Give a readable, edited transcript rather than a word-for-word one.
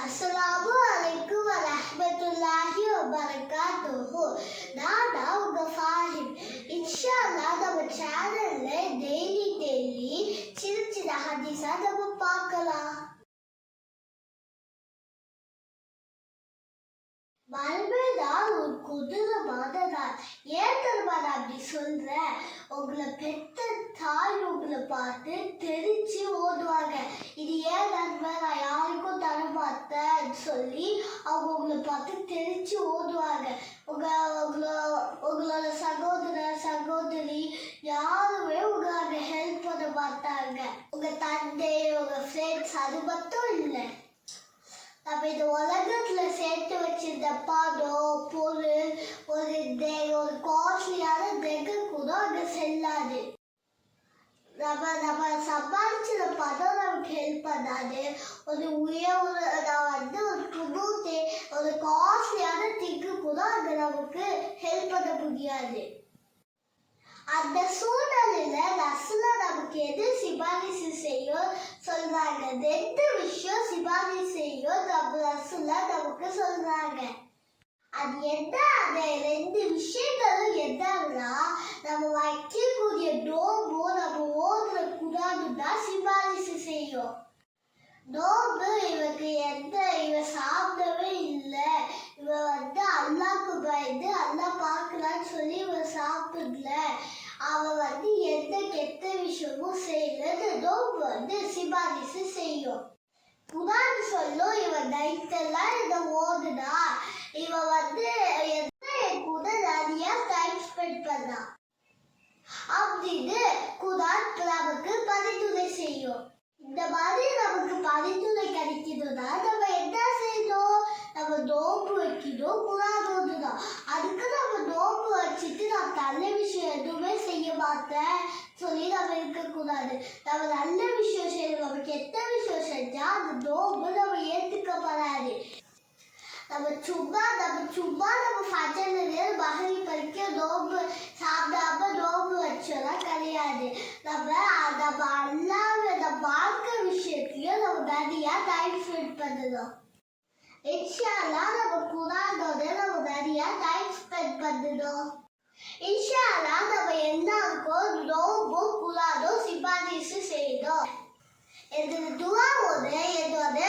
அஸ்ஸலாமு அலைக்கும் வரஹ்மத்துல்லாஹி வபரகாத்துஹு. நான் உங்க ஃபாஹிம். இன்ஷா அல்லாஹ் நம்ம சேனல்ல டெய்லி சின்ன ஹதீஸா நம்ம பார்க்கலாம். மறுமைதான் ஒரு கொடூரமான நாள். ஏன் தெரியுமா நான் அப்படி சொல்றேன்? உங்களை பெத்த தாய் உங்களை பார்த்து தெரிச்சு ஓடுவாங்க. இது ஏன் நன்மை, நான் யாருக்கும் தரமாட்டேன்னு சொல்லி அவங்க உங்களை பார்த்து தெரிச்சு ஓடுவாங்க. உங்களோட சகோதரி யாருமே உங்களுக்கு ஹெல்ப் பண்ண மாட்டாங்க. உங்க தந்தை, உங்க ஃப்ரெண்ட்ஸ், அது மட்டும் இல்லை, நம்ம இந்த உலகத்துல சேர்த்து வச்சிருந்த பணம், பொருள், ஒரு காஸ்ட்லியான நெகை கூட அங்க செல்லாது. நம்ம சம்பாதிச்ச பணம் நமக்கு ஹெல்ப் பண்ணாது. ஒரு ஒரு காஸ்ட்லியான திங்கு கூட அங்க நமக்கு ஹெல்ப் பண்ண முடியாது. அந்த சூழ்நிலையில ரசூலா நமக்கு எது சிபாரிசு செய்யும் சொல்றாங்க. 2 விஷயம் சிபாரிசு செய்யும் நம்ம ரசூலா நமக்கு சொல்றாங்க. அது என்ன? அந்த 2 விஷயங்களும் என்னன்னா, நம்ம வைக்கக்கூடிய நோம்பு, நம்ம ஓதுற குரானும் தான் சிபாரிசு செய்யும். நோம்பு இவன் சாப்பிடவே இல்லை, இவன் அல்லாஹ்க்கு பயந்து அல்லாஹ் பார்க்கலான்னு சொல்லி இவன் சாப்பிடல, அவன் எந்த கெட்ட விஷயமும் செய்யலன்னு நோம்பு சிபாரிசு செய்யும். குரான் சொல்லும், இவன் நைட்டெல்லாம் இதை ஓதுனா இவன் என் கூட நிறைய டைம் ஸ்பெண்ட் பண்ணான் அப்படின்னு குரான் நமக்கு பரிந்துரை செய்யும். இந்த மாதிரி நமக்கு பரிந்துரை கிடைக்கணும்னா நம்ம என்ன செய்யணும்? நம்ம நோம்பு வைக்கணும், குரான் ஓதணும். அதுக்கு நம்ம நோம்பு வச்சுட்டு நான் நல்ல விஷயம் எதுவுமே செய்ய மாட்டேன் சொல்லி நம்ம இருக்கக்கூடாது. நம்ம நல்ல விஷயம் செய்யணும். நம்ம கெட்ட விஷயம் செஞ்சா அந்த நோம்பு நம்ம ஏற்றுக்கப்படாது. நம்ம சும்மா நம்ம ஃபஜ்ர்ல மஹ்ரிப் வரைக்கும் நோம்பு சாப்பிடாம நோம்பு வச்சோம்னா கிடையாது. நம்ம அல்லாஹ்வை நம்ம வாழ்க்கை விஷயத்தையும் நம்ம நிறைய டைம் ஸ்பெண்ட் பண்ணணும். இன்ஷா அல்லாஹ் நம்ம குரானோட நம்ம நிறைய டைம் ஸ்பெண்ட் பண்ணணும். இன்ஷா அல்லாஹ் நம்ம எல்லாருக்கும் நோம்பும் குரானும் சிபாரிசு செய்யணும். என்னோட துஆவோட என்னோட